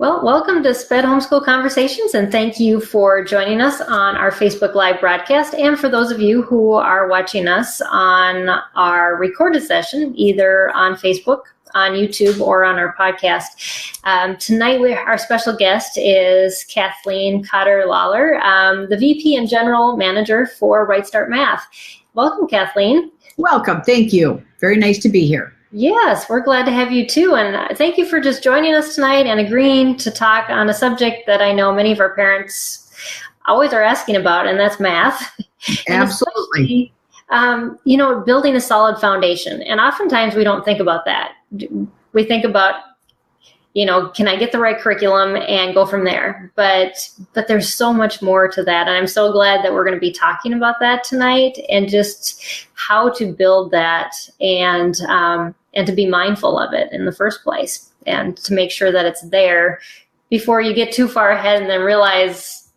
Well, welcome to SPED Homeschool Conversations, and thank you for joining us on our Facebook Live broadcast, and for those of you who are watching us on our recorded session, either on Facebook, on YouTube, or on our podcast. Tonight, our special guest is Kathleen Cotter Lawler, the VP and General Manager for Right Start Math. Welcome, Kathleen. Welcome. Thank you. Very nice to be here. Yes, we're glad to have you too. And thank you for just joining us tonight and agreeing to talk on a subject that I know many of our parents always are asking about, and that's math. Absolutely. Building a solid foundation. And oftentimes we don't think about that. We think about, can I get the right curriculum and go from there? But there's so much more to that. And I'm so glad that we're going to be talking about that tonight, and just how to build that and to be mindful of it in the first place, and to make sure that it's there before you get too far ahead and then realize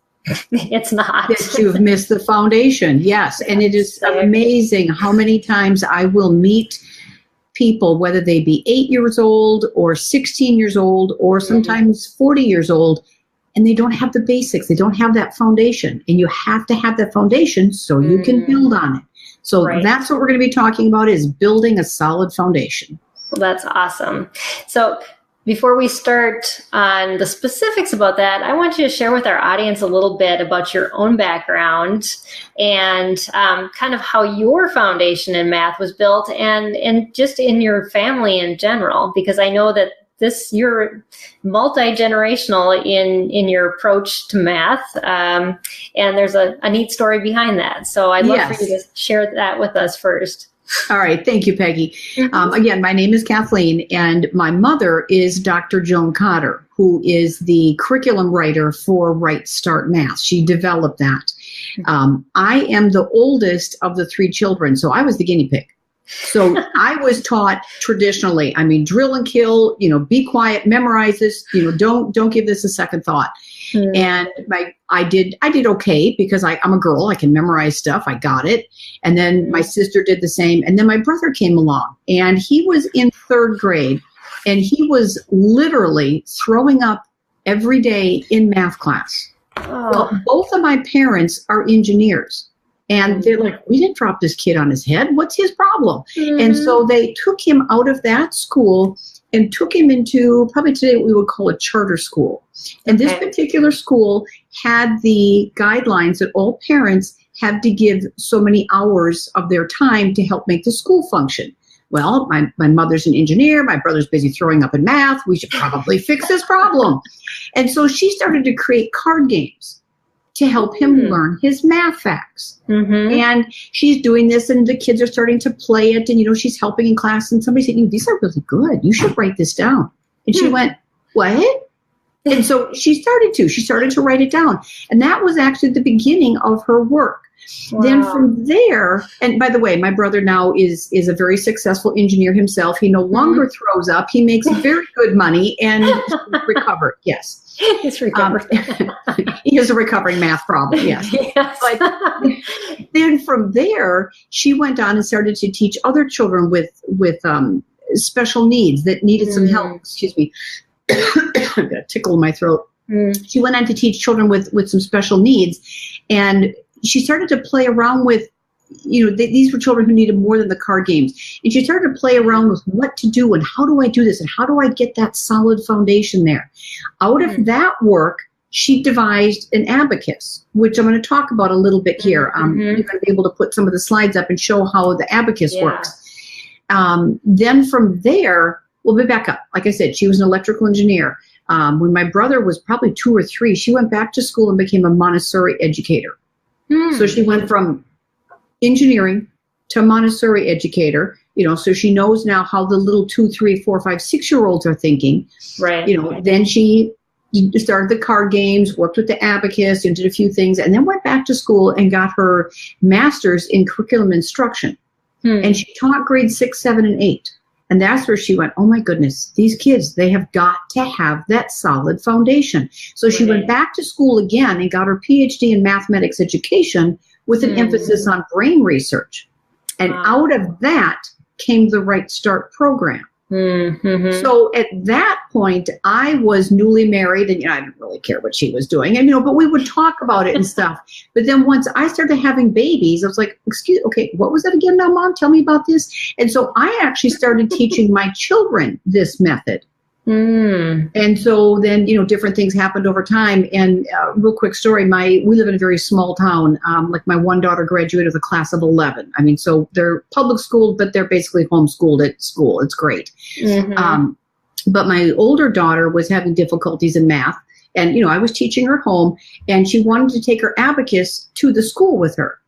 it's not. That you've missed the foundation. Yes. And it is amazing how many times I will meet people, whether they be 8 years old or 16 years old or sometimes 40 years old, and they don't have the basics. They don't have that foundation, and you have to have that foundation so you can build on it. So that's what we're going to be talking about, is building a solid foundation. Well, that's awesome. So before we start on the specifics about that, I want you to share with our audience a little bit about your own background and kind of how your foundation in math was built, and just in your family in general, because I know that you're multi-generational in your approach to math, and there's a neat story behind that. So I'd love for you to share that with us first. All right. Thank you, Peggy. Again, my name is Kathleen, and my mother is Dr. Joan Cotter, who is the curriculum writer for Right Start Math. She developed that. I am the oldest of the 3 children, so I was the guinea pig. So I was taught traditionally, drill and kill, be quiet, memorize this, don't give this a second thought. And I did okay, because I'm a girl, I can memorize stuff, I got it. And then my sister did the same. And then my brother came along, and he was in 3rd grade, and he was literally throwing up every day in math class. Well, both of my parents are engineers. And they're like, we didn't drop this kid on his head. What's his problem? And so they took him out of that school and took him into probably today what we would call a charter school. And this particular school had the guidelines that all parents had to give so many hours of their time to help make the school function. Well, my mother's an engineer. My brother's busy throwing up in math. We should probably fix this problem. And so she started to create card games to help him learn his math facts. And she's doing this, and the kids are starting to play it, and, she's helping in class, and somebody said, these are really good. You should write this down. And she went, what? And so she started to write it down. And that was actually the beginning of her work. Then from there, and by the way, my brother now is a very successful engineer himself. He no longer throws up. He makes very good money and recovered. Yes. He's recovered. He has a recovering math problem. Yes. But then from there, she went on and started to teach other children with special needs that needed some help. Excuse me. I've got a tickle in my throat. She went on to teach children with some special needs, and she started to play around with, these were children who needed more than the card games. And she started to play around with what to do and how do I do this and how do I get that solid foundation there. Out of that work, she devised an abacus, which I'm going to talk about a little bit here. You're going to be able to put some of the slides up and show how the abacus works. Then from there, we'll be back up. Like I said, she was an electrical engineer. When my brother was probably 2 or 3, she went back to school and became a Montessori educator. So she went from engineering to Montessori educator, so she knows now how the little 2, 3, 4, 5, 6-year-olds are thinking. Right. Then she started the card games, worked with the abacus, and did a few things, and then went back to school and got her master's in curriculum instruction. And she taught grades 6, 7, and 8. And that's where she went, oh my goodness, these kids, they have got to have that solid foundation. So she went back to school again and got her PhD in mathematics education with an emphasis on brain research. And out of that came the Right Start program. Mm-hmm. So at that point, I was newly married, and I didn't really care what she was doing, and but we would talk about it and stuff. But then once I started having babies, I was like, okay, what was that again now, Mom? Tell me about this. And so I actually started teaching my children this method. And so then, different things happened over time. And real quick story, we live in a very small town. Like my one daughter graduated with a class of 11. I mean, so they're public schooled, but they're basically homeschooled at school. It's great. But my older daughter was having difficulties in math. And, I was teaching her at home, and she wanted to take her Abacus to the school with her.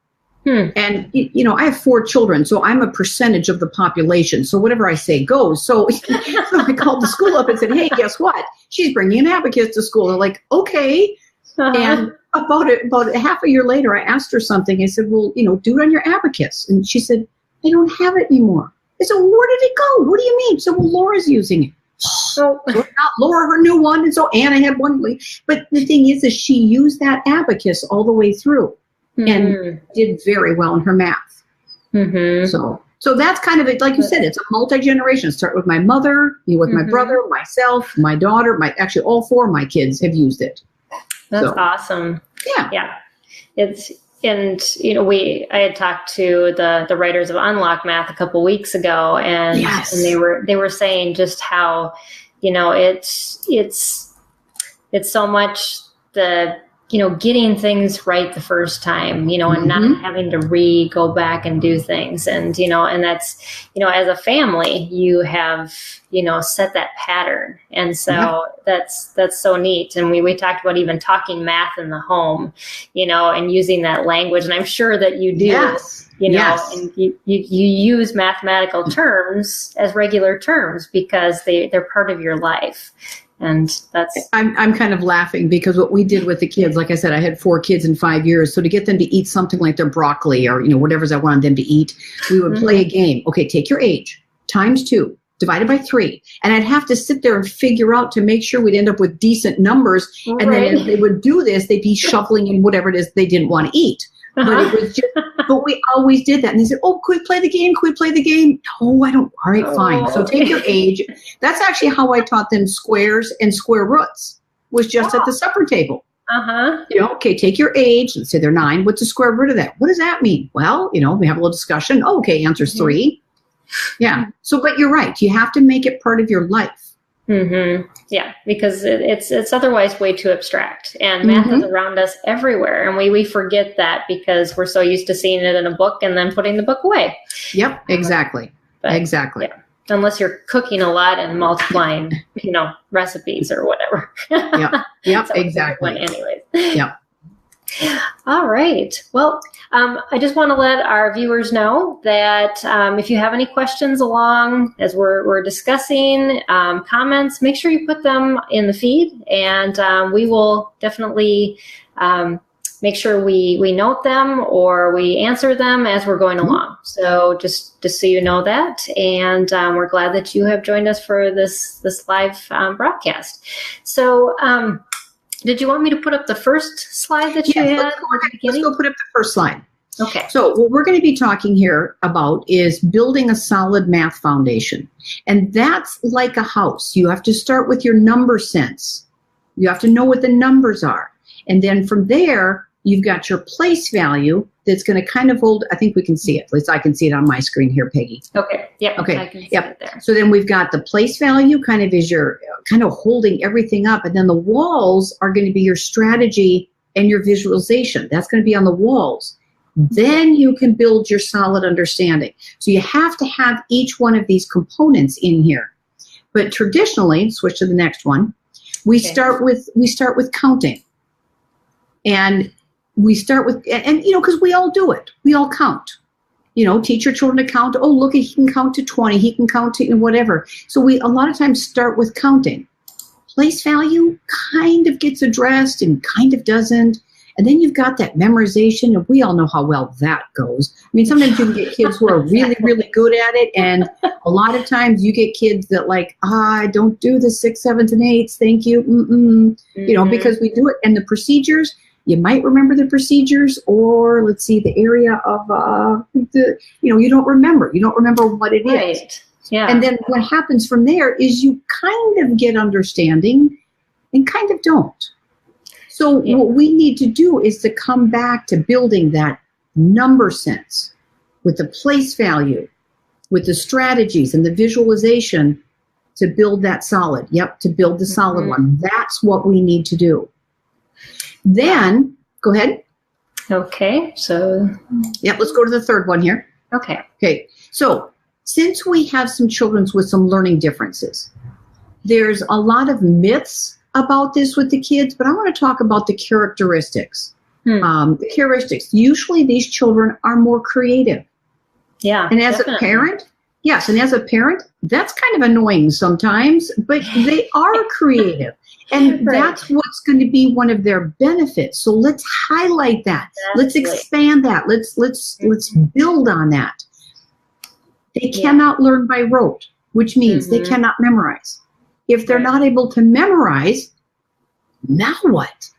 And, I have 4 children, so I'm a percentage of the population. So whatever I say goes. So I called the school up and said, hey, guess what? She's bringing an Abacus to school. They're like, okay. And about half a year later, I asked her something. I said, well, do it on your Abacus. And she said, I don't have it anymore. I said, well, where did it go? What do you mean? So, well, Laura's using it. So not Laura, her new one. And so Anna had one. But the thing is she used that Abacus all the way through. And did very well in her math. So that's kind of it. Like you said, it's a multi-generation. Start with my mother, with my brother, myself, my daughter, actually all 4 of my kids have used it. That's awesome. Yeah. I had talked to the writers of Unlock Math a couple weeks ago, and they were saying just how, it's so much the getting things right the first time, and not having to go back and do things. And, and that's, as a family, you have, set that pattern. And so that's so neat. And we talked about even talking math in the home, and using that language. And I'm sure that you do, and you use mathematical terms as regular terms because they're part of your life. And I'm kind of laughing because what we did with the kids, like I said, I had 4 kids in 5 years. So to get them to eat something like their broccoli or, whatever's I wanted them to eat, we would play a game. Okay, take your age times 2, divided by 3. And I'd have to sit there and figure out to make sure we'd end up with decent numbers. And then as they would do this, they'd be shuffling in whatever it is they didn't want to eat. But it was but we always did that. And they said, oh, could we play the game? Could we play the game? No, I don't. All right, fine. So take your age. That's actually how I taught them squares and square roots, was just at the supper table. Okay, take your age. Let's say they're 9. What's the square root of that? What does that mean? Well, we have a little discussion. Oh, okay, answer's 3. Yeah. So, but you're right. You have to make it part of your life. Yeah, because it's otherwise way too abstract, and math is around us everywhere, and we forget that because we're so used to seeing it in a book and then putting the book away. Yep, exactly. Exactly. Yeah, unless you're cooking a lot and multiplying, recipes or whatever. Yep, exactly. Anyways. Yep. All right. Well, I just want to let our viewers know that if you have any questions along as we're discussing, comments, make sure you put them in the feed, and we will definitely make sure we note them or we answer them as we're going along. So just so you know that, and we're glad that you have joined us for this live broadcast. So did you want me to put up the first slide that you had? Let's go put up the first slide. Okay. So what we're going to be talking here about is building a solid math foundation. And that's like a house. You have to start with your number sense. You have to know what the numbers are. And then from there, you've got your place value that's going to kind of hold. I think we can see it. At least I can see it on my screen here, Peggy. Okay. Yep. Okay. I can see it there. So then we've got the place value kind of is your kind of holding everything up. And then the walls are going to be your strategy and your visualization. That's going to be on the walls. Then you can build your solid understanding. So you have to have each one of these components in here. But traditionally, switch to the next one, we start with counting. And we start with, and because we all do it. We all count. Teach your children to count. Oh, look, he can count to 20. He can count to whatever. So we a lot of times start with counting. Place value kind of gets addressed and kind of doesn't. And then you've got that memorization, and we all know how well that goes. I mean, sometimes you can get kids who are really, really good at it, and a lot of times you get kids that I don't do the 6, 7s, and 8s. Thank you. Because we do it. And the procedures, you might remember the procedures, or let's see, the area of you don't remember. You don't remember what it is. Yeah. And then what happens from there is you kind of get understanding and kind of don't. So what we need to do is to come back to building that number sense with the place value, with the strategies and the visualization to build that solid. Yep, to build the solid one. That's what we need to do. Then, go ahead. Okay, so. Yep, let's go to the third one here. Okay. Okay, so since we have some children with some learning differences, there's a lot of myths about this with the kids, but I want to talk about the characteristics. The characteristics. Usually these children are more creative. Yeah. And as a parent, yes, and as a parent, that's kind of annoying sometimes, but they are creative. And that's what's going to be one of their benefits. So let's highlight that. Let's expand that. Let's build on that. They cannot learn by rote, which means they cannot memorize. If they're not able to memorize, now what?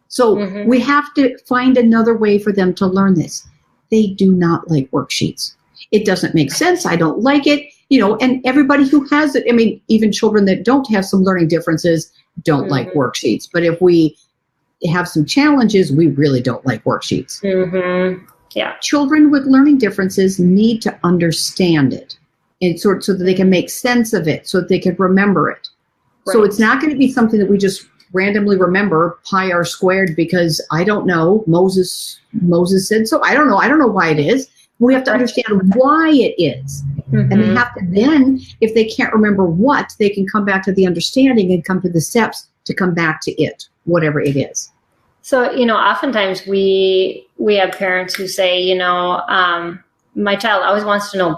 So we have to find another way for them to learn this. They do not like worksheets. It doesn't make sense. I don't like it. You know, and everybody who has it, I mean, even children that don't have some learning differences don't like worksheets. But if we have some challenges, we really don't like worksheets. Yeah. Children with learning differences need to understand it and so that they can make sense of it, so that they can remember it. So it's not going to be something that we just randomly remember, pi r squared, because I don't know, Moses said so. I don't know why it is. We have to understand why it is. And they have to then, if they can't remember what, they can come back to the understanding and come to the steps to come back to it, whatever it is. So, you know, oftentimes we have parents who say, you know, my child always wants to know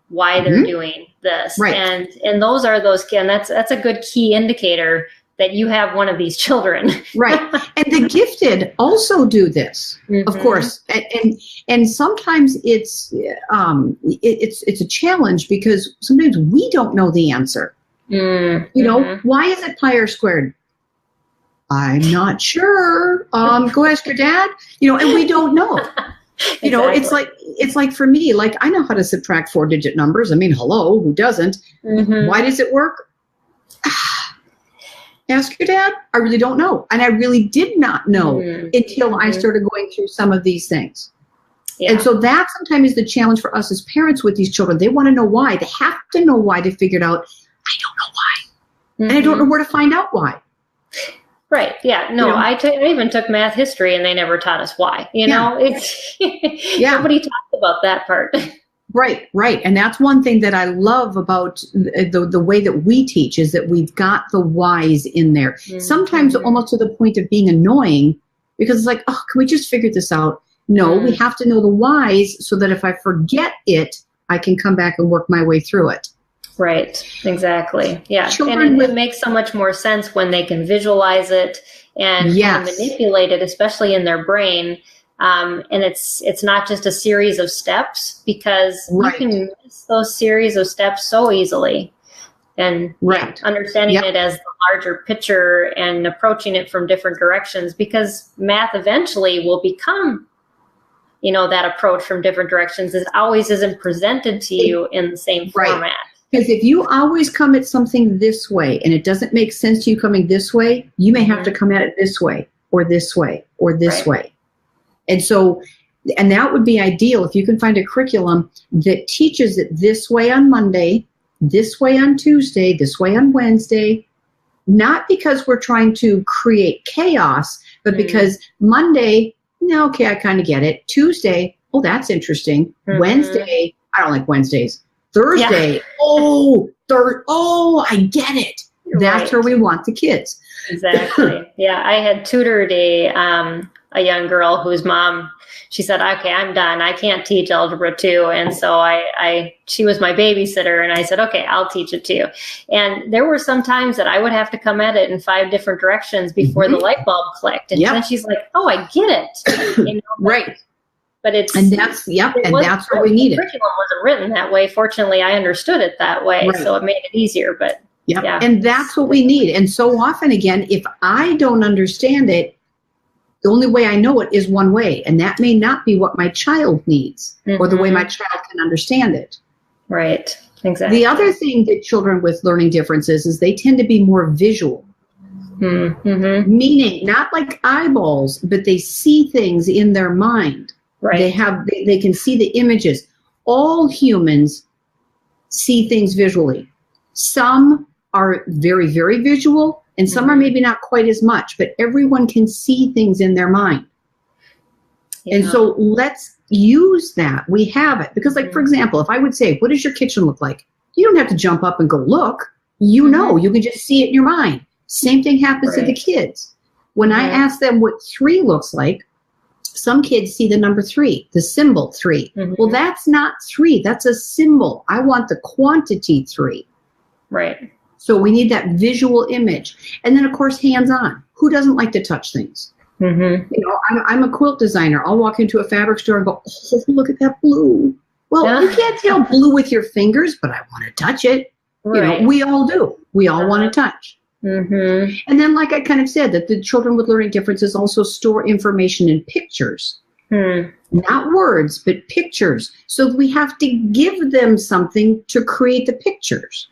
why they're doing this. And those are those, and that's a good key indicator that you have one of these children. And the gifted also do this, of course. And sometimes it's a challenge because sometimes we don't know the answer. You know, why is it pi r squared? I'm not sure. Go ask your dad. You know, and we don't know. You know, it's like for me, like I know how to subtract 4-digit numbers. I mean, hello, who doesn't? Why does it work? Ask your dad. I really don't know. And I really did not know until I started going through some of these things. And so that sometimes is the challenge for us as parents with these children. They want to know why. They have to know why to figure it out. I don't know why. And I don't know where to find out why. Right. Yeah. No, you know, I even took math history and they never taught us why. You know, it's nobody talked about that part. Right. And that's one thing that I love about the way that we teach is that we've got the whys in there. Sometimes almost to the point of being annoying because it's like, oh, can we just figure this out? No, we have to know the whys so that if I forget it, I can come back and work my way through it. Right. Exactly. Yeah. And it makes so much more sense when they can visualize it and manipulate it, especially in their brain. And it's not just a series of steps because you can miss those series of steps so easily. And understanding it as the larger picture and approaching it from different directions, because math eventually will become, you know, that approach from different directions. It always isn't presented to you in the same format. Because if you always come at something this way and it doesn't make sense to you coming this way, you may have to come at it this way or this way or this way. And so, and that would be ideal if you can find a curriculum that teaches it this way on Monday, this way on Tuesday, this way on Wednesday, not because we're trying to create chaos, but because Monday, no, okay, I kind of get it. Tuesday, oh, that's interesting. Wednesday, I don't like Wednesdays. Thursday, I get it. That's where we want the kids. Exactly. I had tutored a young girl whose mom, she said, okay, I'm done. I can't teach Algebra 2. And so she was my babysitter and I said, okay, I'll teach it to you. And there were some times that I would have to come at it in 5 different directions before the light bulb clicked. And then she's like, oh, I get it. You know? But it's, and that's, and that's what we needed. The curriculum wasn't written that way. Fortunately, I understood it that way. So it made it easier, but and that's what we need. And so often, again, if I don't understand it, the only way I know it is one way. And that may not be what my child needs or the way my child can understand it. Right. Exactly. The other thing that children with learning differences is they tend to be more visual. Mm-hmm. Meaning not like eyeballs, but they see things in their mind. Right. They can see the images. All humans see things visually. Some are very, very visual, and some are maybe not quite as much, but everyone can see things in their mind. Yeah. And so let's use that. We have it. Because, like, for example, if I would say, what does your kitchen look like? You don't have to jump up and go look. You know, you can just see it in your mind. Same thing happens to the kids. When I ask them what 3 looks like, some kids see the number 3, the symbol 3. Well, that's not 3. That's a symbol. I want the quantity 3. Right. So we need that visual image. And then, of course, hands-on. Who doesn't like to touch things? You know, I'm a quilt designer. I'll walk into a fabric store and go, oh, look at that blue. Well, you can't tell blue with your fingers, but I want to touch it. Right. You know, we all do. We all want to touch. And then, like I kind of said, that the children with learning differences also store information in pictures. Not words, but pictures. So we have to give them something to create the pictures.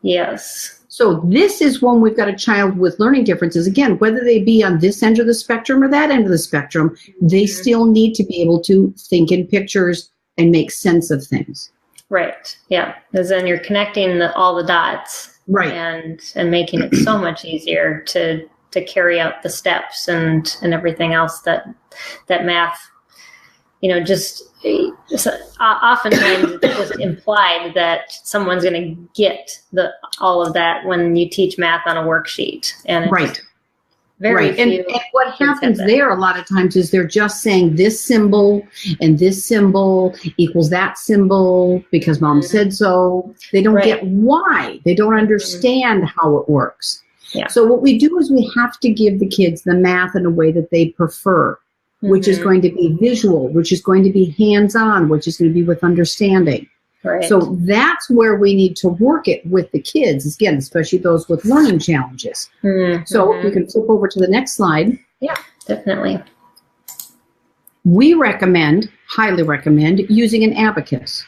Yes. So this is when we've got a child with learning differences. Again, whether they be on this end of the spectrum or that end of the spectrum, they still need to be able to think in pictures and make sense of things. Right. Yeah. Because then you're connecting all the dots. Right. And making it so much easier to carry out the steps and everything else that math, you know, just oftentimes it's just implied that someone's going to get all of that when you teach math on a worksheet. And it's very few. And what happens there a lot of times is they're just saying this symbol and this symbol equals that symbol because mom said so. They don't get why. They don't understand how it works. Yeah. So what we do is we have to give the kids the math in a way that they prefer, which is going to be visual, which is going to be hands-on, which is going to be with understanding. Right. So that's where we need to work it with the kids, again, especially those with learning challenges. So we can flip over to the next slide. Yeah, definitely. We highly recommend, using an abacus.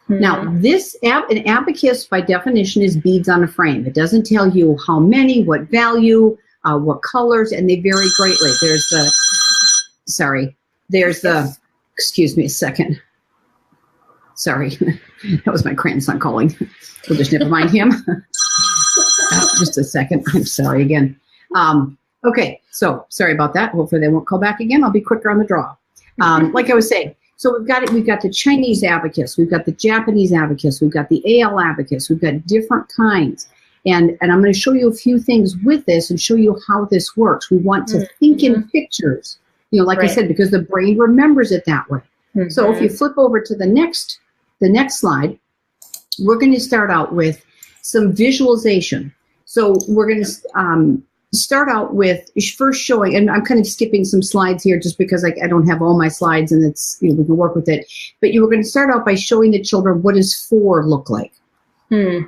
Now, an abacus, by definition, is beads on a frame. It doesn't tell you how many, what value, what colors, and they vary greatly. Excuse me a second. Sorry, that was my grandson calling. We'll just never mind him. Just a second. I'm sorry again. Okay, so sorry about that. Hopefully they won't call back again. I'll be quicker on the draw. Like I was saying, so we've got the Chinese abacus, we've got the Japanese abacus, we've got the AL abacus, we've got different kinds. And I'm going to show you a few things with this and show you how this works. We want to think in pictures, you know, like I said, because the brain remembers it that way. So if you flip over to the next slide, we're going to start out with some visualization. So we're going to start out with first showing, and I'm kind of skipping some slides here just because I don't have all my slides and it's, you know, we can work with it. But you were going to start out by showing the children what does 4 look like?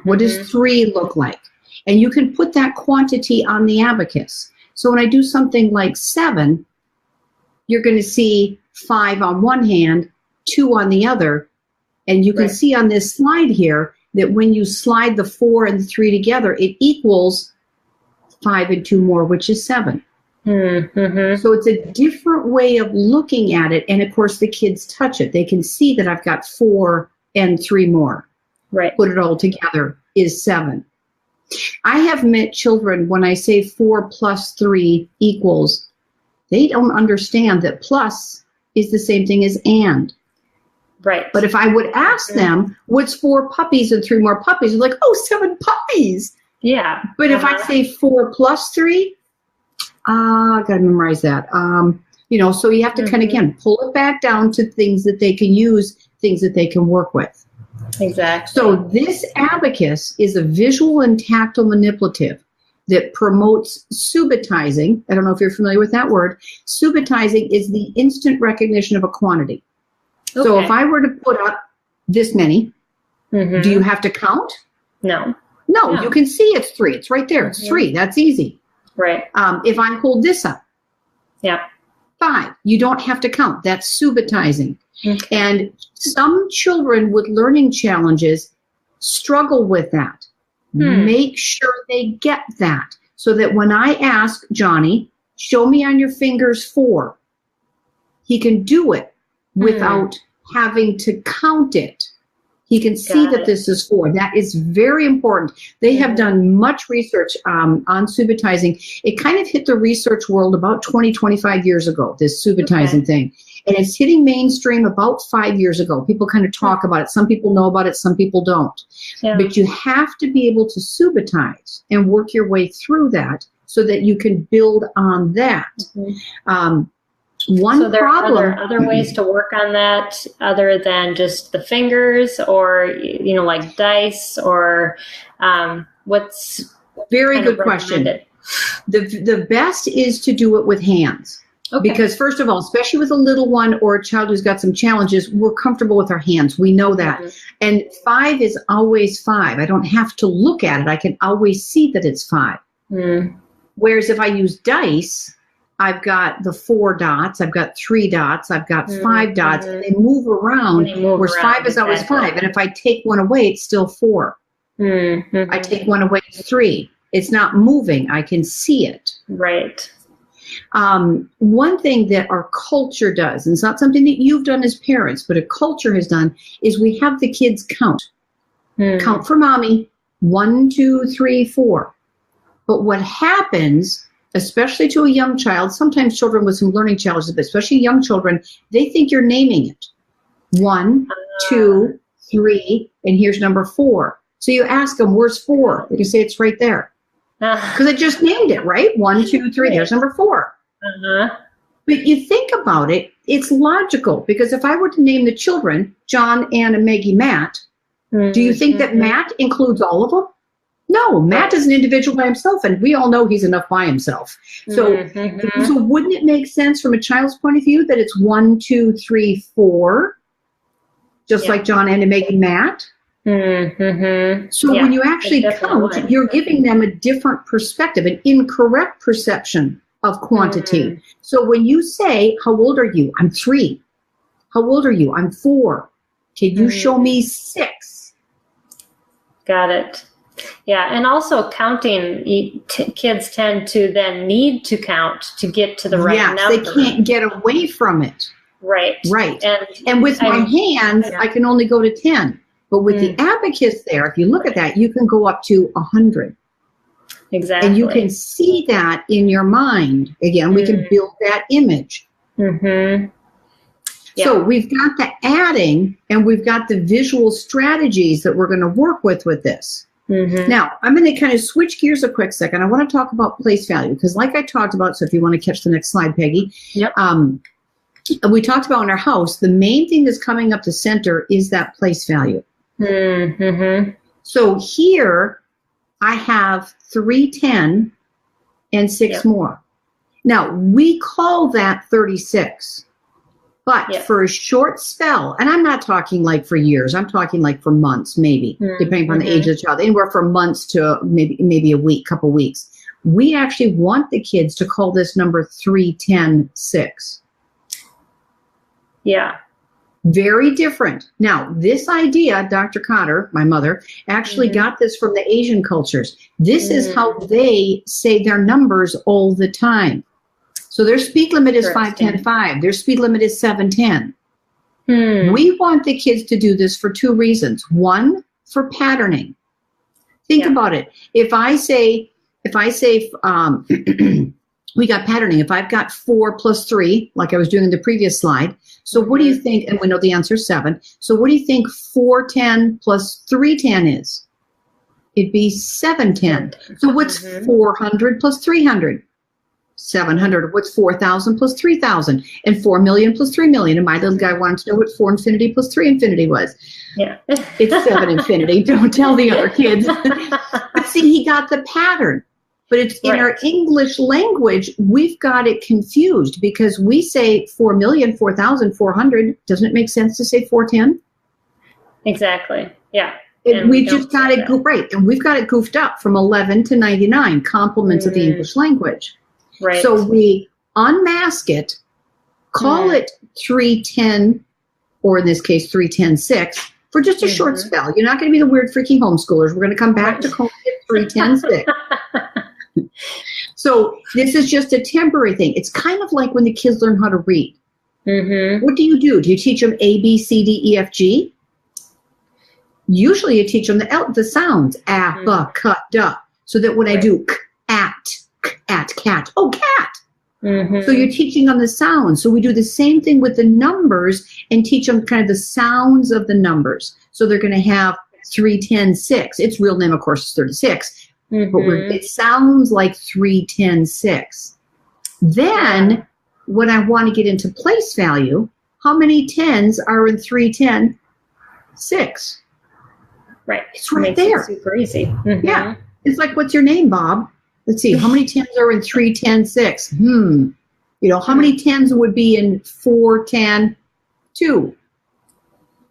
What does 3 look like? And you can put that quantity on the abacus. So when I do something like 7, you're going to see 5 on one hand, 2 on the other. And you can see on this slide here that when you slide the 4 and the 3 together, it equals 5 and 2 more, which is 7. So it's a different way of looking at it. And of course, the kids touch it. They can see that I've got 4 and 3 more. Put it all together is 7. I have met children when I say 4 plus 3 equals, they don't understand that plus is the same thing as and. But if I would ask them, what's 4 puppies and 3 more puppies? They're like, oh, 7 puppies. Yeah. But if I say 4 plus 3, I got to memorize that. You know, so you have to kind of, again, pull it back down to things that they can use, things that they can work with. Exactly. So this abacus is a visual and tactile manipulative that promotes subitizing. I don't know if you're familiar with that word. Subitizing is the instant recognition of a quantity. So if I were to put up this many, do you have to count? No, you can see it's 3. It's right there. It's 3. That's easy. If I hold this up, 5. You don't have to count. That's subitizing. And some children with learning challenges struggle with that. Make sure they get that, so that when I ask Johnny, show me on your fingers 4, he can do it without having to count it. He can see that this is 4. That is very important. They have done much research on subitizing. It kind of hit the research world about 20, 25 years ago, this subitizing thing. And it's hitting mainstream about 5 years ago. People kind of talk about it. Some people know about it, some people don't. Yeah. But you have to be able to subitize and work your way through that so that you can build on that. So there are other ways to work on that other than just the fingers, or like dice, or what's very good question. The best is to do it with hands. Okay. Because first of all, especially with a little one or a child who's got some challenges, we're comfortable with our hands. We know that. And 5 is always 5. I don't have to look at it. I can always see that it's 5. Whereas if I use dice, I've got the 4 dots, I've got 3 dots, I've got 5 dots, and they move around, whereas 5 is always 5. And if I take one away, it's still 4. I take one away, it's 3. It's not moving. I can see it. Right. One thing that our culture does, and it's not something that you've done as parents, but a culture has done, is we have the kids count. Count for mommy, 1, 2, 3, 4. But what happens, especially to a young child, sometimes children with some learning challenges, but especially young children, they think you're naming it. 1, 2, 3, and here's number 4. So you ask them, where's 4? They can say it's right there. Because I just named it, right? 1, 2, 3, there's number 4. But you think about it, it's logical, because if I were to name the children, John, Anna, Maggie, Matt, do you think that Matt includes all of them? No, Matt is an individual by himself, and we all know he's enough by himself. So, so wouldn't it make sense from a child's point of view that it's 1, 2, 3, 4, just like John, Anna, Maggie, Matt? So when you actually count, you're giving them a different perspective, an incorrect perception of quantity. So when you say, how old are you? I'm 3. How old are you? I'm 4. Can you show me 6? Got it. Yeah, and also counting, kids tend to then need to count to get to the right number. They can't get away from it. Right. And with my hands, I can only go to 10. But with the Abacus there, if you look at that, you can go up to 100. Exactly. And you can see that in your mind. Again, we can build that image. So we've got the adding, and we've got the visual strategies that we're going to work with this. Now, I'm going to kind of switch gears a quick second. I want to talk about place value, because like I talked about, so if you want to catch the next slide, Peggy, we talked about in our house, the main thing that's coming up the center is that place value. So here I have 310 and 6 more. Now we call that 36, but for a short spell, and I'm not talking like for years, I'm talking like for months, maybe, depending on the age of the child, anywhere from months to maybe a week, couple weeks. We actually want the kids to call this number 310-6. Yeah. Very different. Now, this idea, Dr. Cotter, my mother, actually got this from the Asian cultures. This is how they say their numbers all the time. So their speed limit is 5-10-5. Their speed limit is 7-10. We want the kids to do this for 2 reasons. 1, for patterning. Think about it. If I say, we got patterning. If I've got 4 plus 3, like I was doing in the previous slide, so what do you think, and we know the answer is 7, so what do you think 410 plus 310 is? It'd be 710. So what's 400 plus 300? 700. What's 4,000 plus 3,000? And 4 million plus 3 million. And my little guy wanted to know what 4 infinity plus 3 infinity was. Yeah. It's 7 infinity. Don't tell the other kids. But see, he got the pattern. But it's in our English language, we've got it confused, because we say 4 million, 4,400. Doesn't it make sense to say 410? Exactly. Yeah. And we just got it right. And we've got it goofed up from 11 to 99, complements of the English language. Right. So we unmask it, call it 310, or in this case 310-6, for just a short spell. You're not going to be the weird, freaky homeschoolers. We're going to come back to home at 3, 10, 6. So this is just a temporary thing. It's kind of like when the kids learn how to read. What do? You teach them A, B, C, D, E, F, G? Usually you teach them the sounds, a, b, c, d, so that when I do k, at, cat, oh, cat. So you're teaching them the sounds. So we do the same thing with the numbers and teach them kind of the sounds of the numbers. So they're going to have 3, 10, 6. Its real name, of course, is 36. But it sounds like 3, 10, 6. Then when I want to get into place value, how many 10s are in 3, 10, 6? Right. It's right there. It super easy. Yeah. It's like, what's your name, Bob? Let's see. How many 10s are in 3, 10, 6? You know, how many 10s would be in 4, 10, 2?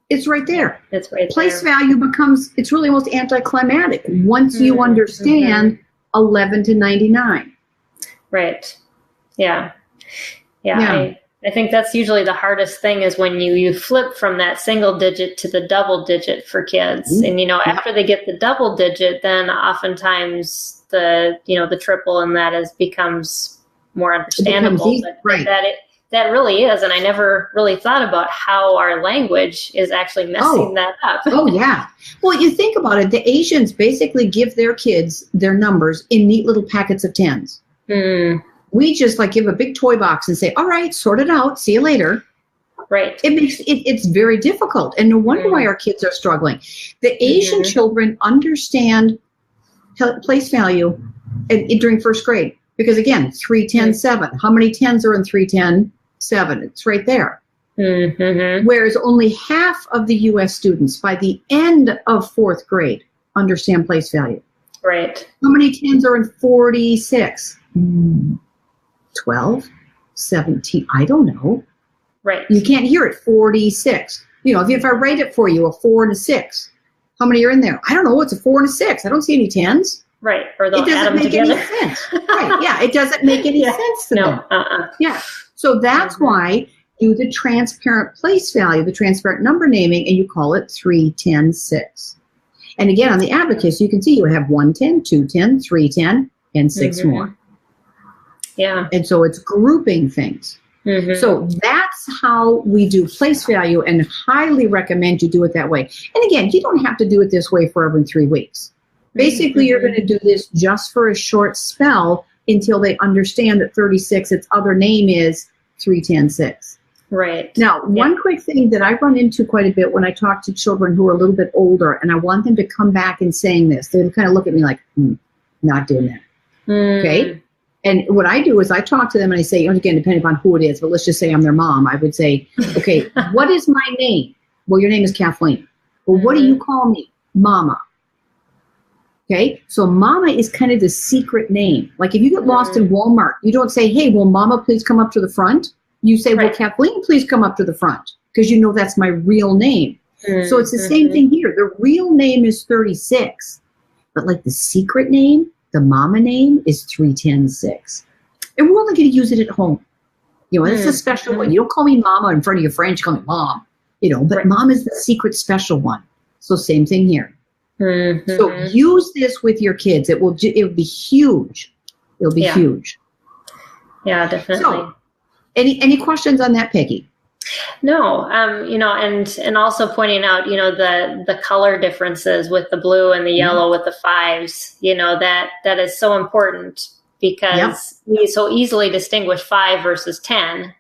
It's right there. It's right Place there. value becomes, it's really almost anticlimactic once you understand 11 to 99. Right. Yeah. I think that's usually the hardest thing is when you flip from that single digit to the double digit for kids. And, you know, after they get the double digit, then oftentimes the triple and that becomes more understandable. Easy, right. That really is. And I never really thought about how our language is actually messing that up. Oh, yeah. Well, you think about it. The Asians basically give their kids their numbers in neat little packets of 10s. We just like give a big toy box and say, all right, sort it out. See you later. Right. It's very difficult. And no wonder why our kids are struggling. The Asian children understand place value during first grade. Because again, 3, 10, 7. How many 10s are in 3, 10, 7? It's right there. Whereas only half of the U.S. students by the end of 4th grade understand place value. Right. How many 10s are in 46? 12, 17, I don't know. Right. You can't hear it. 46. You know, if I write it for you, a 4 and a 6, how many are in there? I don't know. It's a 4 and a 6. I don't see any 10s. Right. Or they'll add them together. It doesn't make any sense. Right. Yeah. It doesn't make any sense to them. Yeah. So that's why do the transparent place value, the transparent number naming, and you call it 3, 10, 6. And again, on the Abacus, you can see you have 1, 10, 2, 10, 3, 10, and 6 more. Yeah. And so it's grouping things. So that's how we do place value and highly recommend you do it that way. And again, you don't have to do it this way for every 3 weeks. Basically, you're going to do this just for a short spell until they understand that 36, its other name is 3, 10, 6. Right. Now, one quick thing that I run into quite a bit when I talk to children who are a little bit older, and I want them to come back and saying this, they kind of look at me like, not doing that. Okay. And what I do is I talk to them and I say, again, depending upon who it is, but let's just say I'm their mom. I would say, okay, what is my name? Well, your name is Kathleen. Well, what do you call me? Mama. Okay, so Mama is kind of the secret name. Like if you get lost in Walmart, you don't say, hey, will Mama please come up to the front? You say, well, Kathleen, please come up to the front, because you know that's my real name. So it's the same thing here. The real name is 36, but like the secret name, the Mama name is 3, 10, 6. And we're only going to use it at home. You know, it's a special one. You don't call me Mama in front of your friends, you call me Mom. You know, but Mom is the secret special one. So same thing here. So use this with your kids. It will be huge. It'll be huge. Yeah, definitely. So, any questions on that, Peggy? No, you know, and also pointing out, you know, the color differences with the blue and the yellow with the 5s, you know, that is so important because we so easily distinguish 5 versus 10.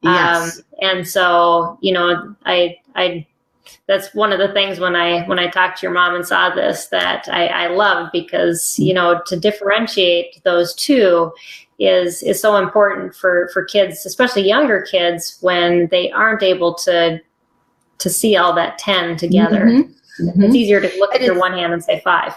Yes. And so, you know, I that's one of the things when I talked to your mom and saw this that I loved, because, you know, to differentiate those two is so important for kids, especially younger kids, when they aren't able to see all that 10 together. It's easier to look at your one hand and say 5.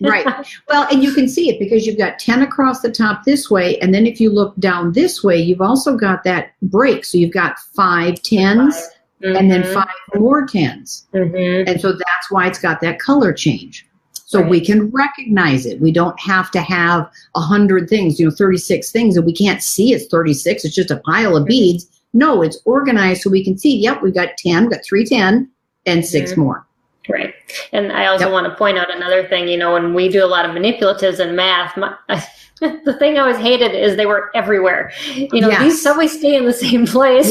Right. Well, and you can see it because you've got 10 across the top this way. And then if you look down this way, you've also got that break. So you've got 5 10s and then 5 more 10s. And so that's why it's got that color change. So we can recognize it. We don't have to have 100 things, you know, 36 things, and we can't see it's 36. It's just a pile of beads. No, it's organized so we can see, yep, we've got 10, we've got 3, 10, and 6 more. Right. And I also want to point out another thing, when we do a lot of manipulatives in math, the thing I always hated is they were everywhere. These always stay in the same place.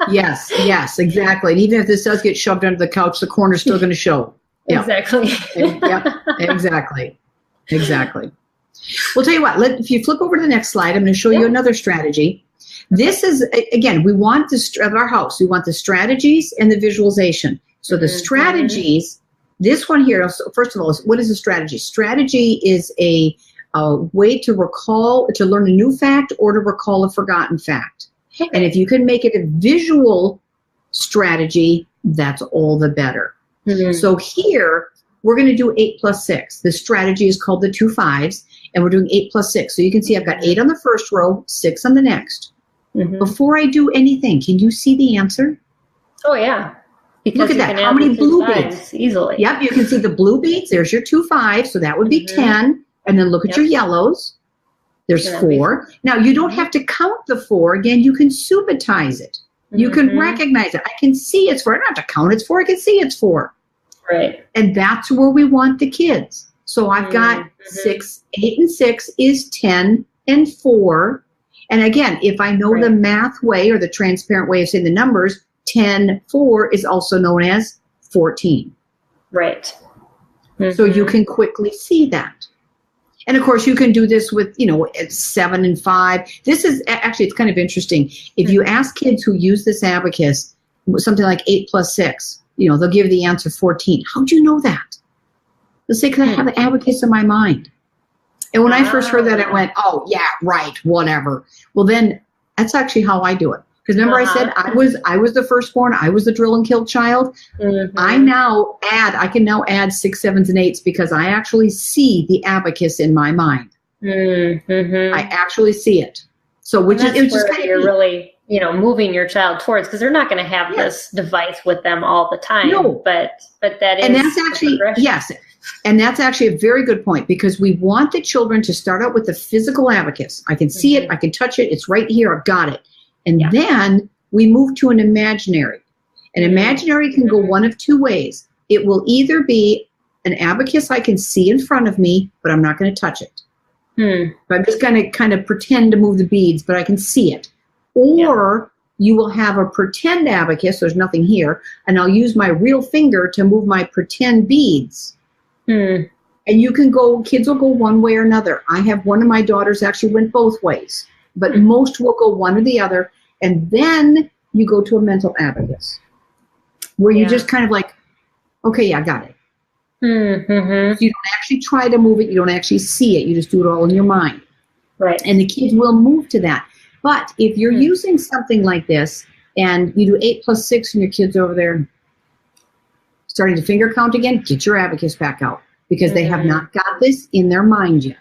Yes, exactly. And even if this does get shoved under the couch, the corner's still going to show. Exactly. Exactly. Well, tell you what, if you flip over to the next slide, I'm going to show you another strategy. This is, again, we want of our house, we want the strategies and the visualization. So the strategies, this one here, so first of all, what is a strategy? Strategy is a way to learn a new fact or to recall a forgotten fact. Okay. And if you can make it a visual strategy, that's all the better. So here, we're going to do 8 plus 6. The strategy is called the 2 5s, and we're doing 8 plus 6. So you can see I've got 8 on the first row, 6 on the next. Before I do anything, can you see the answer? Oh, yeah. Because look at that. How many blue beads? Easily. Yep, you can see the blue beads. There's your 2 5s, so that would be 10. And then look at your yellows. There's 4. Now, you don't have to count the 4. Again, you can subitize it. You can recognize it. I can see it's 4. I don't have to count it's 4. I can see it's 4. Right. And that's where we want the kids. So I've got 6, 8 and 6 is 10 and 4. And again, if I know the math way or the transparent way of saying the numbers, 10, 4 is also known as 14. Right. So you can quickly see that. And of course, you can do this with, 7 and 5. This is actually, it's kind of interesting. If you ask kids who use this abacus, something like 8 plus 6, they'll give the answer 14. How'd you know that? They'll say, because I have the abacus in my mind. And when I first heard that, I went, oh, yeah, right, whatever. Well, then that's actually how I do it. Because remember I said I was the firstborn, I was the drill and kill child. I can now add 6, 7s, and 8s because I actually see the abacus in my mind. I actually see it. So it was just kind of you're really, moving your child towards, because they're not going to have this device with them all the time. No. But that is, and that's actually and that's actually a very good point, because we want the children to start out with the physical abacus. I can see it, I can touch it, it's right here, I've got it. And then we move to an imaginary. An imaginary can go one of 2 ways. It will either be an abacus I can see in front of me, but I'm not going to touch it. But I'm just going to kind of pretend to move the beads, but I can see it. Or you will have a pretend abacus, there's nothing here, and I'll use my real finger to move my pretend beads. And kids will go one way or another. I have one of my daughters actually went both ways. But most will go one or the other, and then you go to a mental abacus, where you just kind of like, okay, I got it. So you don't actually try to move it, you don't actually see it, you just do it all in your mind. Right. And the kids will move to that. But if you're using something like this, and you do 8 plus 6, and your kids over there starting to finger count again, get your abacus back out, because they have not got this in their mind yet.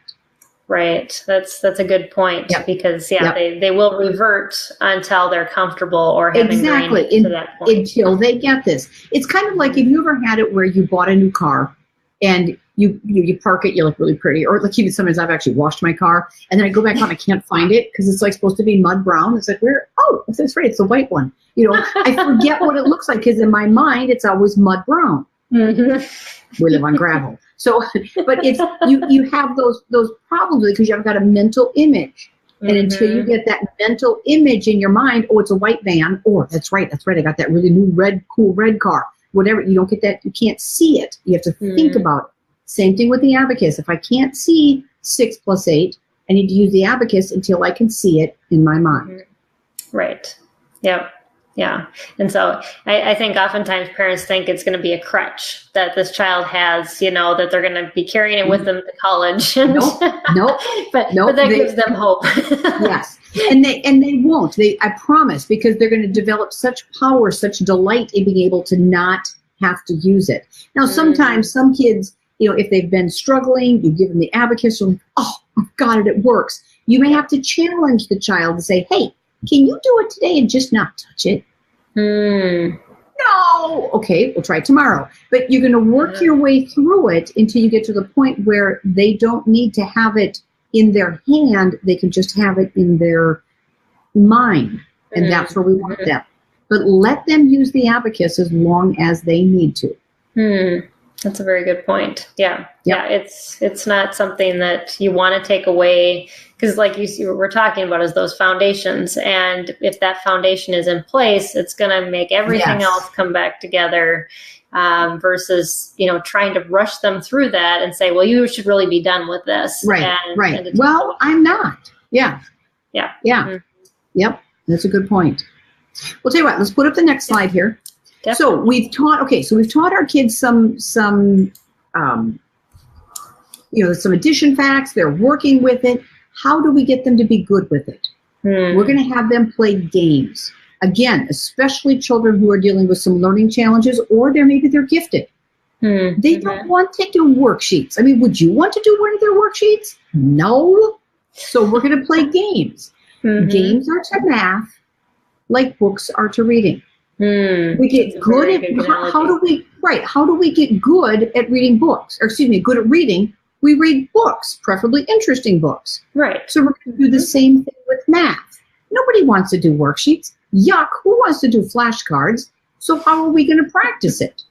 Right. That's a good point, because they will revert until they're comfortable or have ingrained to that point. Until they get this. It's kind of like, if you ever had it where you bought a new car and you park it, you look really pretty, or like even sometimes I've actually washed my car and then I go back on, I can't find it because it's like supposed to be mud brown. It's like, where? Oh, that's right, it's the white one. I forget what it looks like because in my mind it's always mud brown. We live on gravel. So, but it's you have those problems because you've got a mental image, and until you get that mental image in your mind, oh, it's a white van, or that's right, I got that really new cool red car. Whatever, you don't get that, you can't see it. You have to think about it. Same thing with the abacus. If I can't see 6 plus 8, I need to use the abacus until I can see it in my mind. Right. Yep. Yeah. And so I think oftentimes parents think it's going to be a crutch that this child has, that they're going to be carrying it with them to college. Nope. But that gives them hope. Yes. And they won't. I promise, because they're going to develop such power, such delight in being able to not have to use it. Now, sometimes some kids, if they've been struggling, you give them the abacus, and oh, I've got it, it works. You may have to challenge the child to say, hey, can you do it today and just not touch it? No. Okay, we'll try it tomorrow. But you're going to work your way through it until you get to the point where they don't need to have it in their hand. They can just have it in their mind. And that's where we want them. But let them use the abacus as long as they need to. That's a very good point. Yeah. Yep. Yeah. It's not something that you want to take away, because like we're talking about is those foundations. And if that foundation is in place, it's going to make everything else come back together, versus, trying to rush them through that and say, well, you should really be done with this. Right. Well, I'm not. Yeah. Yep. That's a good point. Well, tell you what, let's put up the next slide here. Definitely. So we've taught our kids some addition facts. They're working with it. How do we get them to be good with it? We're going to have them play games. Again, especially children who are dealing with some learning challenges, or maybe they're gifted. They don't want to do worksheets. I mean, would you want to do one of their worksheets? No. So we're going to play games. Games are to math like books are to reading. We get good at how do we get good at reading books? Or excuse me, good at reading. We read books, preferably interesting books. Right. So we're going to do the same thing with math. Nobody wants to do worksheets. Yuck, who wants to do flashcards? So how are we going to practice it?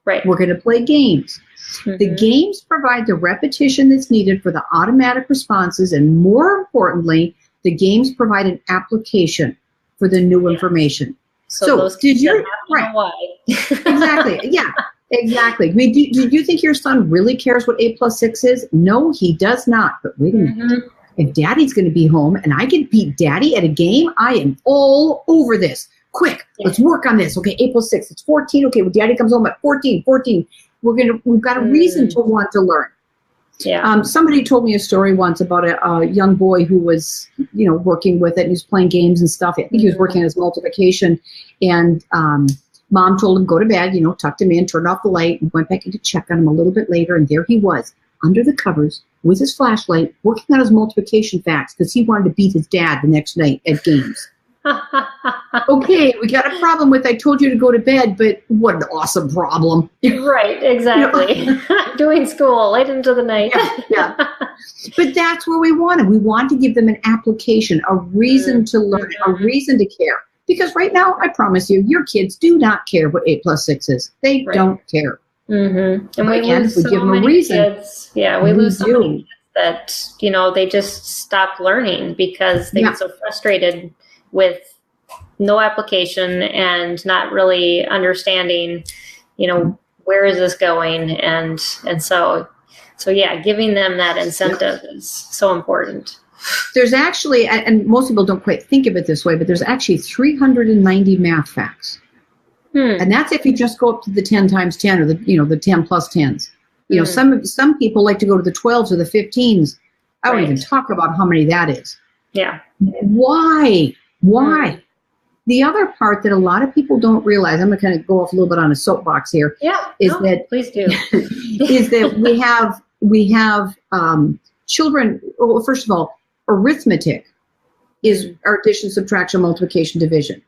Right. We're going to play games. The games provide the repetition that's needed for the automatic responses, and more importantly, the games provide an application for the new information. So did you why? Exactly. Yeah, exactly. I mean, do you think your son really cares what 8 + 6 is? No, he does not. But wait a minute. If Daddy's going to be home and I can beat Daddy at a game, I am all over this. Quick, let's work on this. Okay, 8 + 6, it's 14. Okay, well, Daddy comes home at 14. We've got a reason to want to learn. Yeah. Somebody told me a story once about a young boy who was, working with it, and he was playing games and stuff. I think he was working on his multiplication, and Mom told him, go to bed, tucked him in, turned off the light, and went back in to check on him a little bit later, and there he was, under the covers, with his flashlight, working on his multiplication facts, because he wanted to beat his dad the next night at games. Okay, we got a problem with I told you to go to bed, but what an awesome problem. Right, exactly. Doing school late into the night. Yeah. But that's where we want them. We want to give them an application, a reason to learn, a reason to care. Because right now, I promise you, your kids do not care what 8 + 6 is. They don't care. And we lose so give them a reason. Kids. Yeah, we lose so many kids that, they just stop learning because they get so frustrated with no application and not really understanding, where is this going? And so yeah, giving them that incentive is so important. There's actually, and most people don't quite think of it this way, but there's actually 390 math facts. And that's if you just go up to the 10 × 10 or the 10 + 10s. Some people like to go to the 12s or the 15s. I don't even talk about how many that is. Yeah. Why? The other part that a lot of people don't realize, I'm going to kind of go off a little bit on a soapbox here. Please do. Is that we have children. Well, first of all, arithmetic is our addition, subtraction, multiplication, division.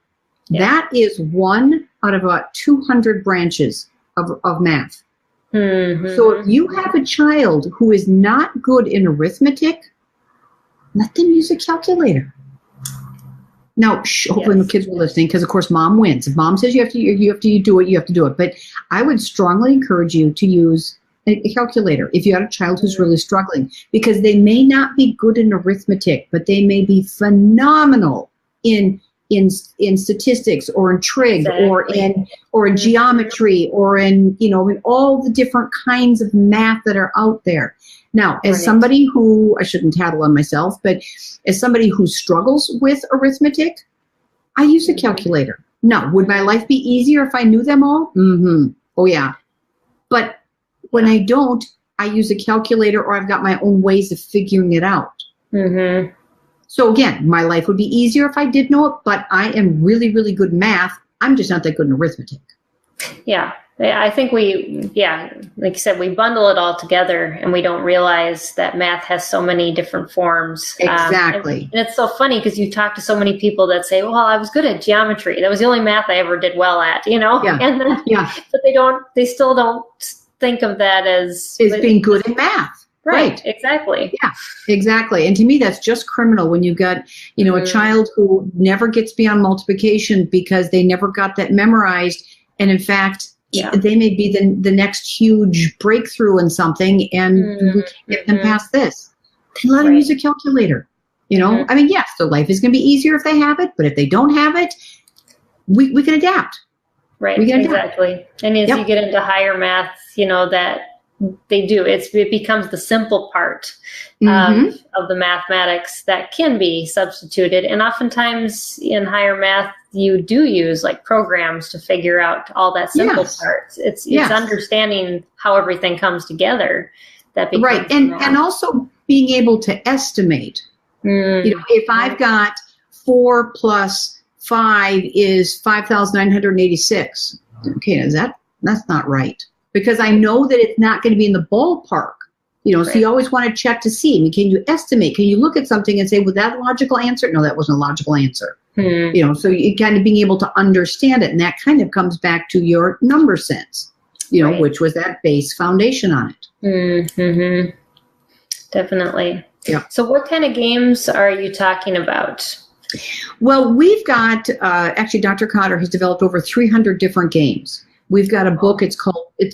That is one out of about 200 branches of math. So if you have a child who is not good in arithmetic, let them use a calculator. Now, hopefully the kids were listening, because of course Mom wins. If Mom says you have to do it, you have to do it. But I would strongly encourage you to use a calculator if you have a child who's really struggling, because they may not be good in arithmetic, but they may be phenomenal in statistics or in trig or in geometry or in all the different kinds of math that are out there. Now, as somebody who, I shouldn't tattle on myself, but as somebody who struggles with arithmetic, I use a calculator. Now, would my life be easier if I knew them all? Oh, yeah. But when I don't, I use a calculator, or I've got my own ways of figuring it out. So again, my life would be easier if I did know it, but I am really, really good in math. I'm just not that good in arithmetic. Yeah. I think like you said, we bundle it all together and we don't realize that math has so many different forms. Exactly. And it's so funny because you talk to so many people that say, well, I was good at geometry. That was the only math I ever did well at, And then, but they still don't think of that as being good in math. Right. Exactly. Yeah, exactly. And to me, that's just criminal when you got, a child who never gets beyond multiplication because they never got that memorized. And in fact, they may be the next huge breakthrough in something, and we can't get them past this. Then let them use a calculator. You know, I mean, yes, their life is going to be easier if they have it, but if they don't have it, we can adapt. Right, exactly. And as you get into higher math, you know, that they do, it becomes the simple part of the mathematics that can be substituted. And oftentimes in higher math, you do use like programs to figure out all that simple parts. It's understanding how everything comes together that becomes right. And also being able to estimate. You know, if I've got 4 plus 5 is 5,986. Okay, that's not right, because I know that it's not going to be in the ballpark. You know, so you always want to check to see. I mean, can you estimate? Can you look at something and say, "Was that a logical answer?" No, that wasn't a logical answer. You know, so you kind of being able to understand it, and that kind of comes back to your number sense. You know, which was that base foundation on it. Definitely. Yeah. So what kind of games are you talking about? Well, we've got, actually, Dr. Cotter has developed over 300 different games. We've got a book, it's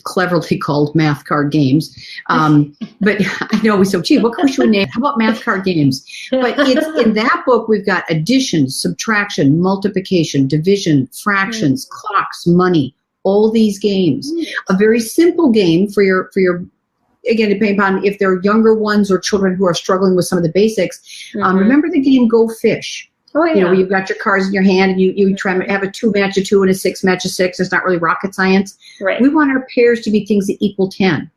cleverly called Math Card Games. But I know we said, gee, what should we name? How about Math Card Games? But in that book, we've got addition, subtraction, multiplication, division, fractions, clocks, money, all these games. A very simple game for your again, depending upon if they're younger ones or children who are struggling with some of the basics. Remember the game Go Fish? Oh, yeah. You know, where you've got your cards in your hand and you try to have a 2 match a 2 and a 6 match a 6. It's not really rocket science. Right. We want our pairs to be things that equal 10.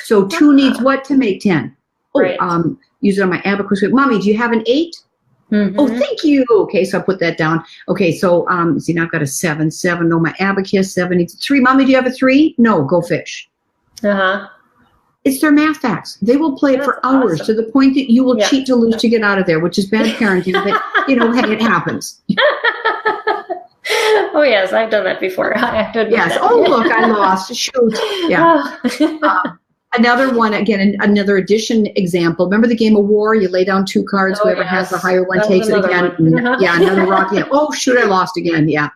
So 2 needs what to make 10? Oh, use it on my Abacus. Mommy, do you have an 8? Oh, thank you. Okay, so I put that down. Okay, so see, now I've got a 7. 7, no, my Abacus. 7 needs a 3. Mommy, do you have a 3? No, Go Fish. It's their math facts. They will play it for hours to the point that you will cheat to lose to get out of there, which is bad parenting, but, you know, hey, it happens. Oh, yes, I've done that before. I have to admit that. Oh, look, I lost. Shoot. Yeah. Another one, again, another addition example. Remember the game of war? You lay down 2 cards. Whoever has the higher one takes it again. Yeah, another rock. Yeah. Oh, shoot, I lost again. Yeah.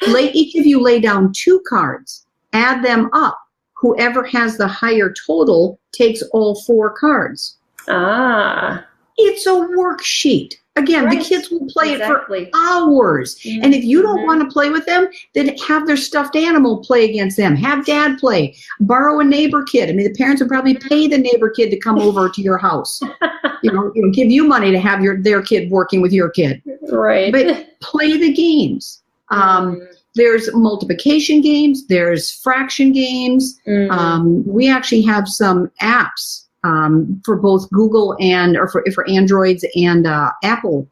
Each of you lay down 2 cards. Add them up. Whoever has the higher total takes all 4 cards. It's a worksheet. Again, the kids will play it for hours. And if you don't want to play with them, then have their stuffed animal play against them. Have dad play. Borrow a neighbor kid. I mean, the parents would probably pay the neighbor kid to come over to your house. You know, give you money to have their kid working with your kid. Right. But play the games. There's multiplication games. There's fraction games. We actually have some apps for both Google and for Androids and Apple.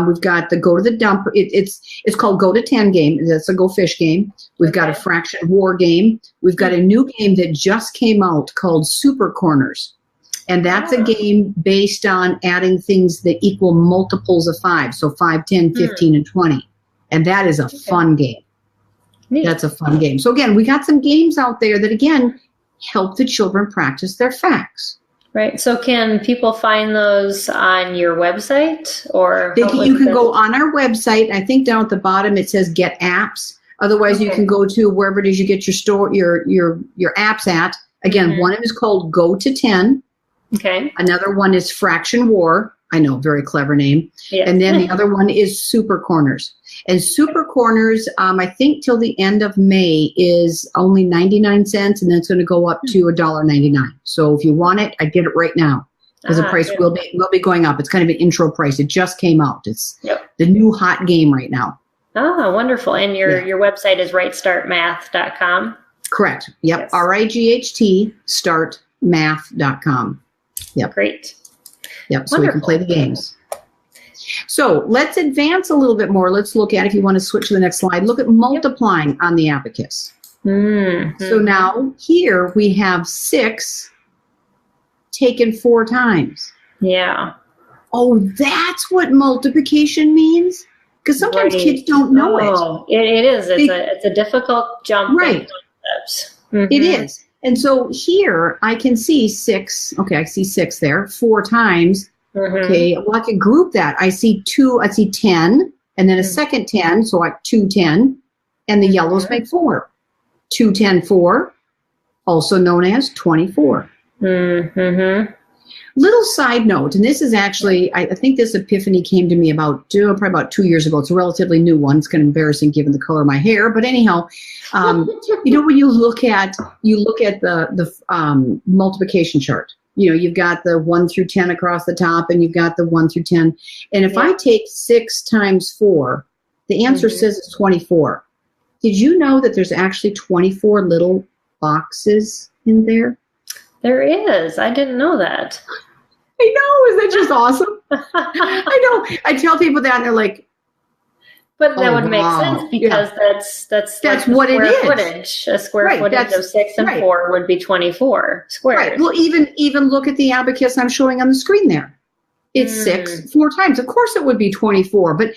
We've got the Go to the Dump. It's called Go to 10 game. That's a Go Fish game. We've got a fraction war game. We've got a new game that just came out called Super Corners. And that's a game based on adding things that equal multiples of 5. So 5, 10, 15, and 20. And that is a fun game. Neat. That's a fun game. So again, we got some games out there that, again, help the children practice their facts. Right. So can people find those on your website, or you can go on our website. I think down at the bottom it says Get Apps. Otherwise, you can go to wherever it is you get your apps at. Again, one of them is called Go to 10. Okay. Another one is Fraction War. I know, very clever name. Yeah. And then the other one is Super Corners. And Super Corners, I think till the end of May is only 99 cents, and then it's going to go up to $1.99. So if you want it, I'd get it right now, because the price will be going up. It's kind of an intro price. It just came out. It's the new hot game right now. Oh, wonderful. And your website is rightstartmath.com? Correct. Yep. RIGHT startmath.com. Yep. Great. Yep. So we can play the games. So let's advance a little bit more. Let's look at, if you want to switch to the next slide, look at multiplying on the Abacus. So now here we have 6 taken 4 times. Yeah. Oh, that's what multiplication means? Because sometimes kids don't know it. It is. It's a difficult jump. Right. It is. And so here I can see 6. Okay, I see 6 there 4 times. Okay, well, I can group that. I see 2, I see 10, and then a second 10, so like 2 10, and the yellows make 4. 210-4, also known as 24. Mm-hmm. Little side note, and this is actually, I think this epiphany came to me probably about 2 years ago. It's a relatively new one. It's kind of embarrassing given the color of my hair, but anyhow, when you look at the multiplication chart, you've got the 1 through 10 across the top, and you've got the 1 through 10. And if I take 6 times 4, the answer says it's 24. Did you know that there's actually 24 little boxes in there? There is. I didn't know that. I know. Isn't that just awesome? I know. I tell people that, and they're like, but that would make sense because that's like what it is. Footage. A square footage of 6 and 4 would be 24 squares. Right. Well, even look at the abacus I'm showing on the screen there. It's 6 4 times. Of course it would be 24, but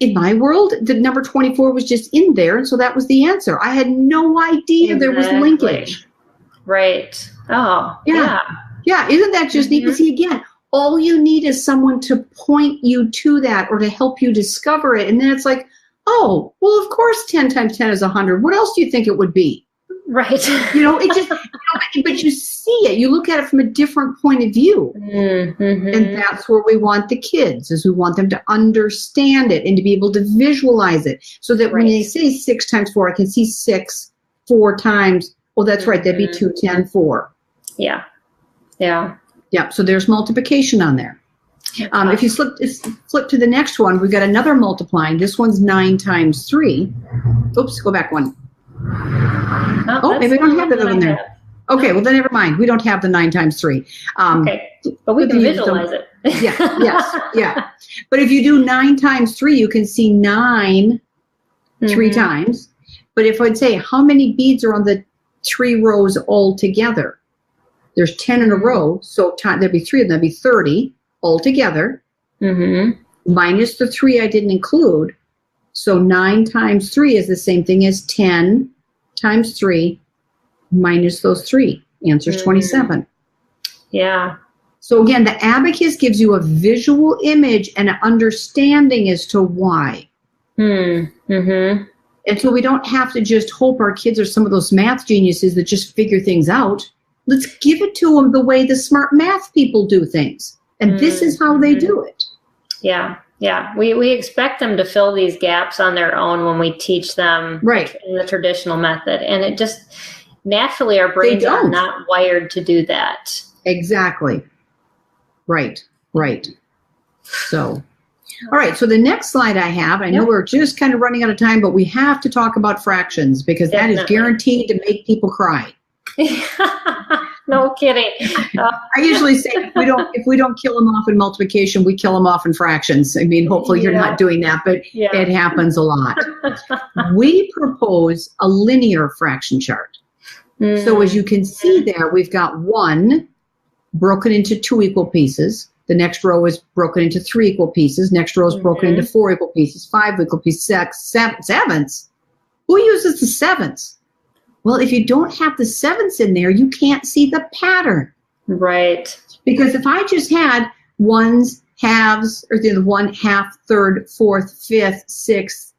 in my world, the number 24 was just in there, and so that was the answer. I had no idea there was linkage. Right. Oh, yeah. Yeah, isn't that just neat? But see, again, all you need is someone to point you to that or to help you discover it. And then it's like, oh, well, of course 10 times 10 is 100. What else do you think it would be? Right. It just, but you see it. You look at it from a different point of view. Mm-hmm. And that's where we want the kids, is we want them to understand it and to be able to visualize it. So that when they say 6 times 4, I can see 6 4 times. Well, that's right. That'd be 2, 10, 4. Yeah. Yeah. Yeah. So there's multiplication on there. If you flip to the next one, we've got another multiplying. This one's 9 times 3. Oops, go back one. Maybe we don't have that one there. Okay, well then never mind. We don't have the 9 times 3. Okay, but we can visualize it. Yeah. But if you do 9 times 3, you can see 9 3 times. But if I'd say how many beads are on the 3 rows all together? There's 10 in a row, so there'd be 3 of them. That'd be 30 all together. Minus the 3 I didn't include. So 9 times 3 is the same thing as 10 times 3 minus those 3. Answer's 27. Yeah. So again, the abacus gives you a visual image and an understanding as to why. And so we don't have to just hope our kids are some of those math geniuses that just figure things out. Let's give it to them the way the smart math people do things. And this is how they do it. Yeah. Yeah. We expect them to fill these gaps on their own when we teach them in the traditional method. And it just, naturally, our brains are not wired to do that. Exactly. Right. So, all right. So the next slide I have, I know we're just kind of running out of time, but we have to talk about fractions because that is guaranteed to make people cry. No kidding. I usually say if we don't kill them off in multiplication, we kill them off in fractions. I mean, hopefully you're not doing that, but it happens a lot. We propose a linear fraction chart. So as you can see there, we've got 1 broken into 2 equal pieces. The next row is broken into 3 equal pieces. Next row is broken into 4 equal pieces, 5 equal pieces, 6, 7, sevenths. Who uses the sevenths? Well, if you don't have the sevenths in there, you can't see the pattern. Right. Because if I just had ones, halves, or the 1 half, third, fourth, fifth, sixth,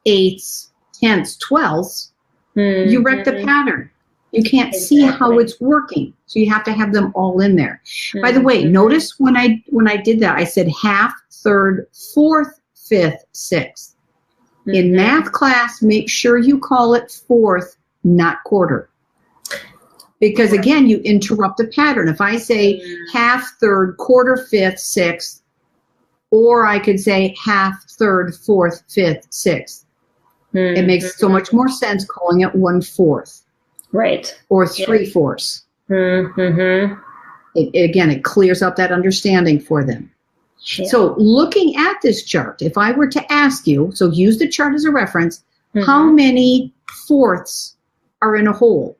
eighths, tenths, twelfths, you wreck the pattern. You can't see how it's working. So you have to have them all in there. By the way, notice when I did that, I said half, third, fourth, fifth, sixth. In math class, make sure you call it fourth, not quarter. Because again, you interrupt the pattern. If I say half, third, quarter, fifth, sixth, or I could say half, third, fourth, fifth, sixth. It makes so much more sense calling it 1/4. Right. Or 3/4. Again, it clears up that understanding for them. Yeah. So looking at this chart, if I were to ask you, so use the chart as a reference, how many fourths are in a whole?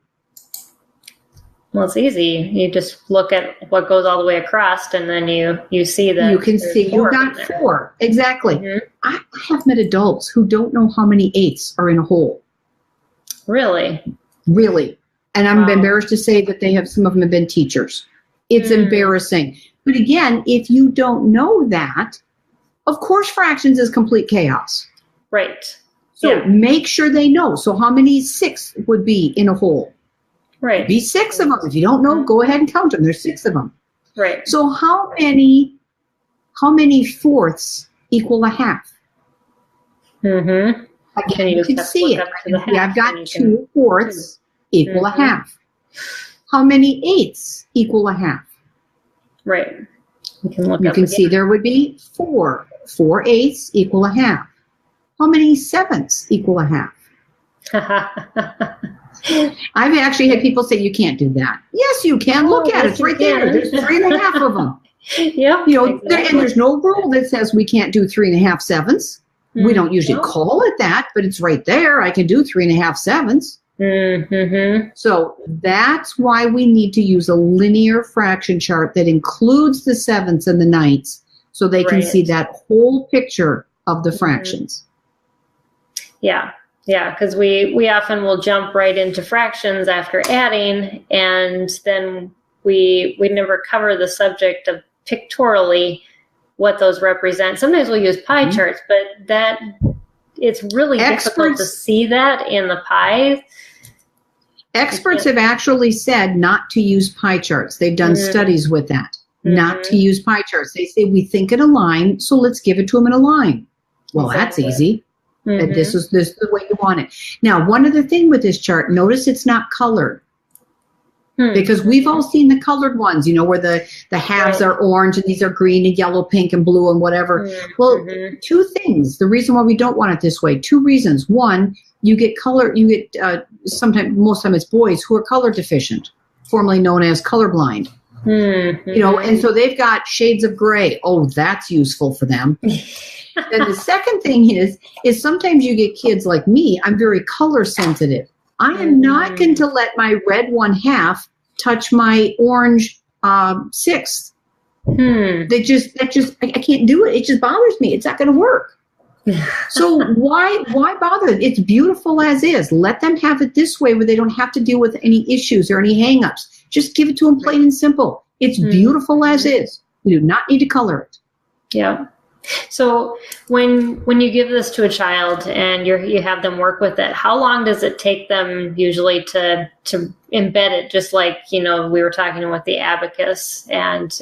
Well, it's easy. You just look at what goes all the way across, and then you see that you can see you got 4. Exactly. I have met adults who don't know how many eighths are in a whole. Really? Really. And I'm embarrassed to say that some of them have been teachers. It's embarrassing. But again, if you don't know that, of course fractions is complete chaos. Right. So make sure they know. So how many 6 would be in a whole? Right. Be 6 of them. If you don't know, go ahead and count them. There's 6 of them. Right. So how many fourths equal a half? Mm-hmm. Again, you can see it. I've got 2 fourths equal a half. How many eighths equal a half? Right. You can see there would be 4. 4 eighths equal a half. How many sevenths equal a half? I've actually had people say you can't do that. Yes, you can. Look at it. It's right there. There's 3.5 of them. Yep. Exactly. And there's no rule that says we can't do 3.5 sevenths. We don't usually call it that, but it's right there. I can do 3.5 sevenths. Mm-hmm. So that's why we need to use a linear fraction chart that includes the sevenths and the ninths, so they can see that whole picture of the fractions. Yeah, because we often will jump right into fractions after adding, and then we never cover the subject of pictorially what those represent. Sometimes we'll use pie charts, but that it's really difficult to see that in the pie. Experts have actually said not to use pie charts. They've done studies with that. Not to use pie charts. They say we think in a line, so let's give it to them in a line. Well, that's easy. This is the way you want it. Now, one other thing with this chart, notice it's not colored. Because we've all seen the colored ones, where the halves are orange and these are green and yellow, pink and blue and whatever. Well, 2 things. The reason why we don't want it this way, 2 reasons. One, you get most time it's boys who are color deficient, formerly known as colorblind. And so they've got shades of gray. Oh, that's useful for them. And the second thing is sometimes you get kids like me. I'm very color sensitive. I am not going to let my red 1/2 touch my orange 6th. I can't do it. It just bothers me. It's not going to work. So why bother? It's beautiful as is. Let them have it this way where they don't have to deal with any issues or any hangups. Just give it to them plain and simple. It's beautiful as is. You do not need to color it. Yeah. So when you give this to a child and you have them work with it, how long does it take them usually to embed it? Just like, we were talking with the Abacus and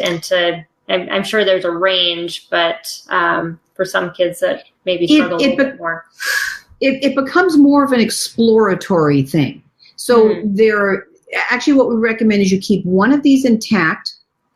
I'm sure there's a range, but for some kids that maybe struggle a little bit more. It becomes more of an exploratory thing. So actually what we recommend is you keep one of these intact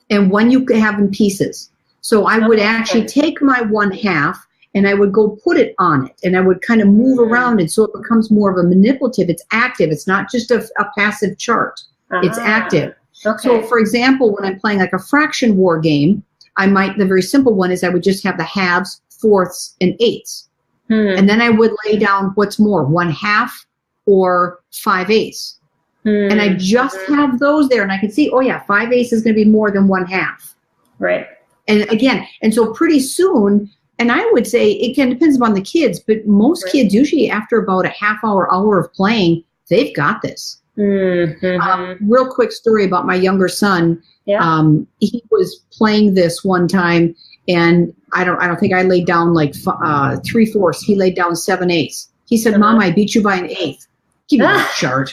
and one you can have in pieces. So I would actually take my 1/2 and I would go put it on it and I would kind of move around it so it becomes more of a manipulative. It's active. It's not just a passive chart. It's active. Okay. So for example, when I'm playing like a fraction war game, the very simple one is I would just have the halves, fourths, and eighths. And then I would lay down what's more, 1/2 or 5/8. And I just have those there and I can see, 5/8 is going to be more than 1/2. Right. And so pretty soon, and I would say it depends upon the kids, but most kids usually after about a half hour of playing, they've got this. Real quick story about my younger son. He was playing this one time, and I don't think I laid down like 3/4. He laid down 7/8. He said, "Mom, I beat you by an eighth." Give me that chart.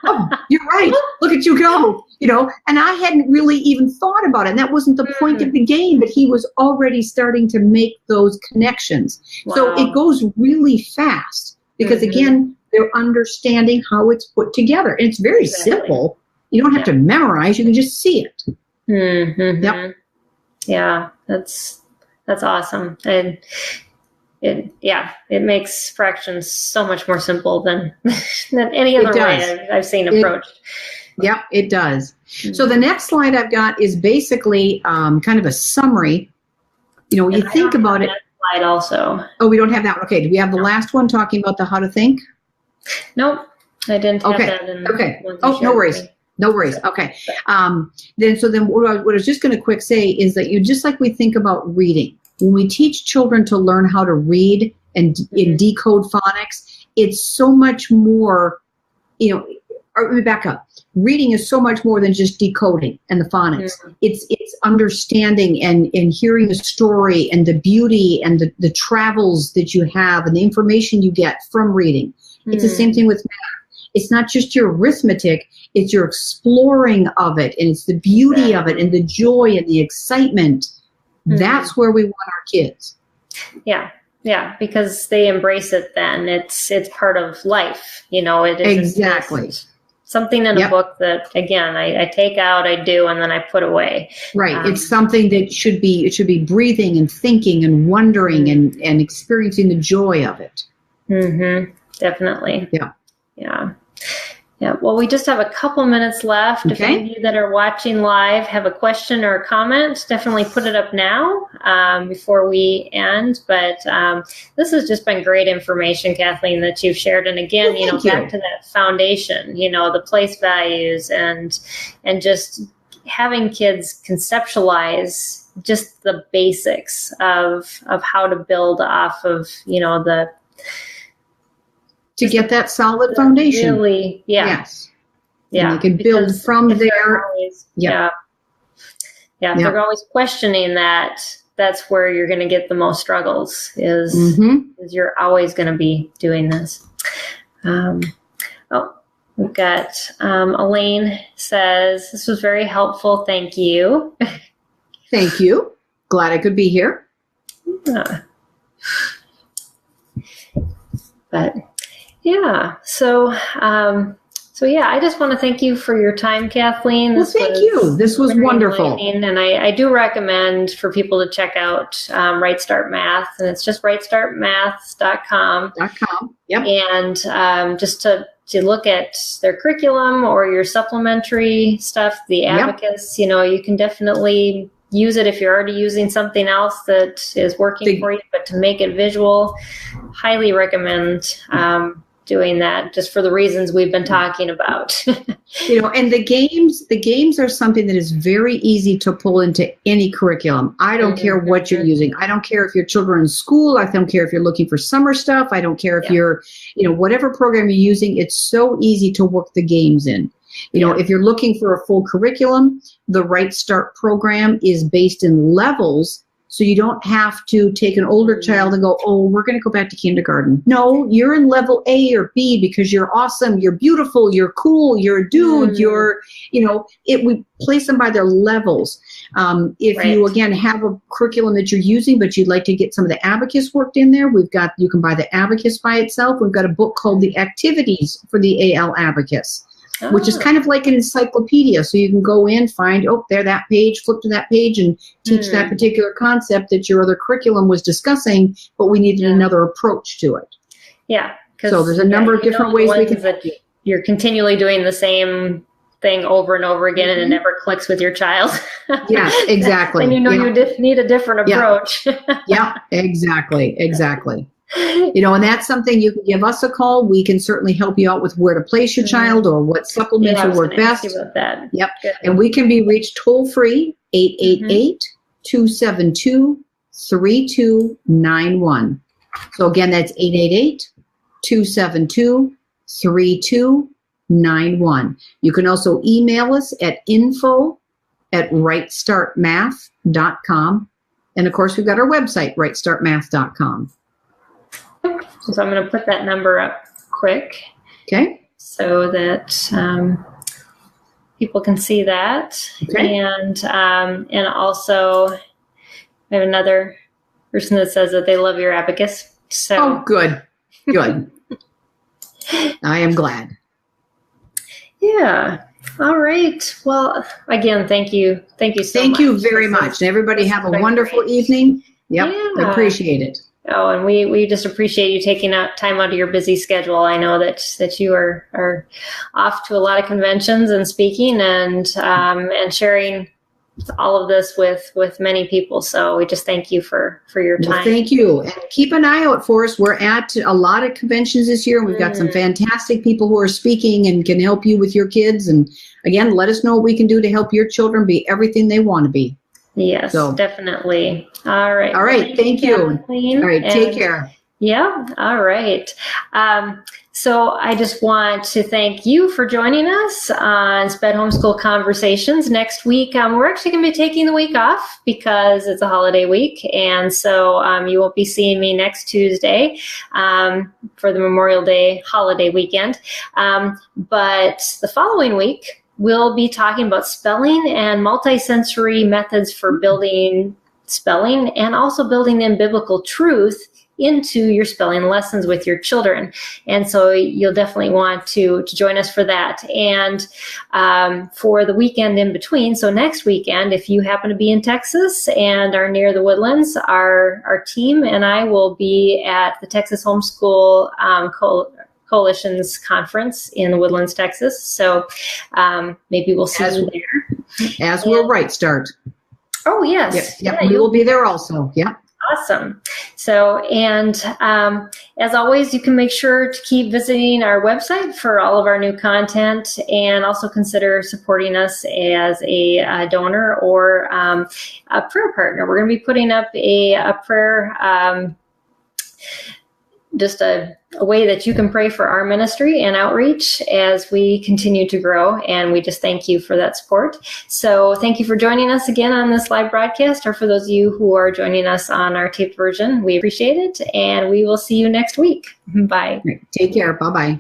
Oh, you're right. Look at you go. And I hadn't really even thought about it. And that wasn't the point of the game, but he was already starting to make those connections. Wow. So it goes really fast because again, they're understanding how it's put together. And it's very simple. You don't have to memorize. You can just see it. Yep. Yeah, that's awesome. And it makes fractions so much more simple than any other way I've seen approached. Yep, it does. So the next slide I've got is basically kind of a summary. You think about it. Slide also. Oh, we don't have that one. Okay, do we have the last one talking about the how to think? Nope, I didn't have that. Okay. Oh, no worries. No worries. Okay. Then what I was just going to quick say is that just like we think about reading, when we teach children to learn how to read and decode phonics, it's so much more, let me back up. Reading is so much more than just decoding and the phonics. It's understanding and hearing the story and the beauty and the travels that you have and the information you get from reading. It's the same thing with math. It's not just your arithmetic, it's your exploring of it, and it's the beauty of it and the joy and the excitement. That's where we want our kids. Yeah, because they embrace it then. It's part of life, It isn't exactly something in a book that, again, I take out, I do, and then I put away. Right. It's something that should be breathing and thinking and wondering and experiencing the joy of it. Definitely. Yeah. Well, we just have a couple minutes left. If any of you that are watching live have a question or a comment, definitely put it up now before we end. But this has just been great information, Kathleen, that you've shared. And again, back to that foundation, the place values and just having kids conceptualize just the basics of how to build off of, to get that solid foundation. Really, yes. And you can build from there. If they're always questioning that, that's where you're going to get the most struggles is you're always going to be doing this. We've got Elaine says, this was very helpful. Thank you. Thank you. Glad I could be here. But so I just want to thank you for your time, Kathleen. Thank you. This was wonderful. And I do recommend for people to check out Right Start Math, and it's just rightstartmath.com. Yep. And just to look at their curriculum or your supplementary stuff, the Abacus, you can definitely use it if you're already using something else that is working for you, but to make it visual, highly recommend doing that just for the reasons we've been talking about. And the games are something that is very easy to pull into any curriculum. I don't care what you're using. I don't care if your children are in school. I don't care if you're looking for summer stuff. I don't care if you're, whatever program you're using, it's so easy to work the games in. If you're looking for a full curriculum, the Right Start program is based in levels. So you don't have to take an older child and go, oh, we're going to go back to kindergarten. No, you're in level A or B because you're awesome, you're beautiful, you're cool, you're a dude, we place them by their levels. If you, again, have a curriculum that you're using, but you'd like to get some of the Abacus worked in there, you can buy the Abacus by itself. We've got a book called The Activities for the AL Abacus. Which is kind of like an encyclopedia. So you can go in, find, there, that page, flip to that page and teach that particular concept that your other curriculum was discussing, but we needed another approach to it. Yeah. So there's a number of different ways we can help you. You're continually doing the same thing over and over again and it never clicks with your child. Yeah, exactly. And you need a different approach. Yeah, exactly. And that's something you can give us a call. We can certainly help you out with where to place your child or what supplements will work best. About that. Yep. Good. And we can be reached toll free, 888-272-3291. So again, that's 888-272-3291. You can also email us at info@rightstartmath.com. And of course, we've got our website, rightstartmath.com. So I'm going to put that number up quick. Okay. So that people can see that. Okay. And also I have another person that says that they love your Abacus. So good. I am glad. Yeah. All right. Well, again, thank you so much. Thank you very much. And everybody have a wonderful evening. Yep. Yeah. I appreciate it. Oh, and we just appreciate you taking time out of your busy schedule. I know that you are off to a lot of conventions and speaking and sharing all of this with many people. So we just thank you for your time. Well, thank you. And keep an eye out for us. We're at a lot of conventions this year. We've got some fantastic people who are speaking and can help you with your kids. And again, let us know what we can do to help your children be everything they want to be. Yes, definitely. All right. All right. Thank you. Kathleen. All right. Take care. Yeah. All right. So I just want to thank you for joining us on SPED Homeschool Conversations. Next week, we're actually going to be taking the week off because it's a holiday week. And so you won't be seeing me next Tuesday for the Memorial Day holiday weekend. But the following week, we'll be talking about spelling and multisensory methods for building spelling and also building in biblical truth into your spelling lessons with your children. And so you'll definitely want to join us for that. And for the weekend in between, so next weekend, if you happen to be in Texas and are near the Woodlands, our team and I will be at the Texas Homeschool Coalition's conference in the Woodlands, Texas. So maybe we'll see you there. As will Right Start. Oh, yes. Yep. We will be there also. Yeah. Awesome. So, and as always, you can make sure to keep visiting our website for all of our new content, and also consider supporting us as a donor or a prayer partner. We're going to be putting up a prayer, just a way that you can pray for our ministry and outreach as we continue to grow. And we just thank you for that support. So thank you for joining us again on this live broadcast, or for those of you who are joining us on our taped version. We appreciate it. And we will see you next week. Bye. Take care. Bye-bye.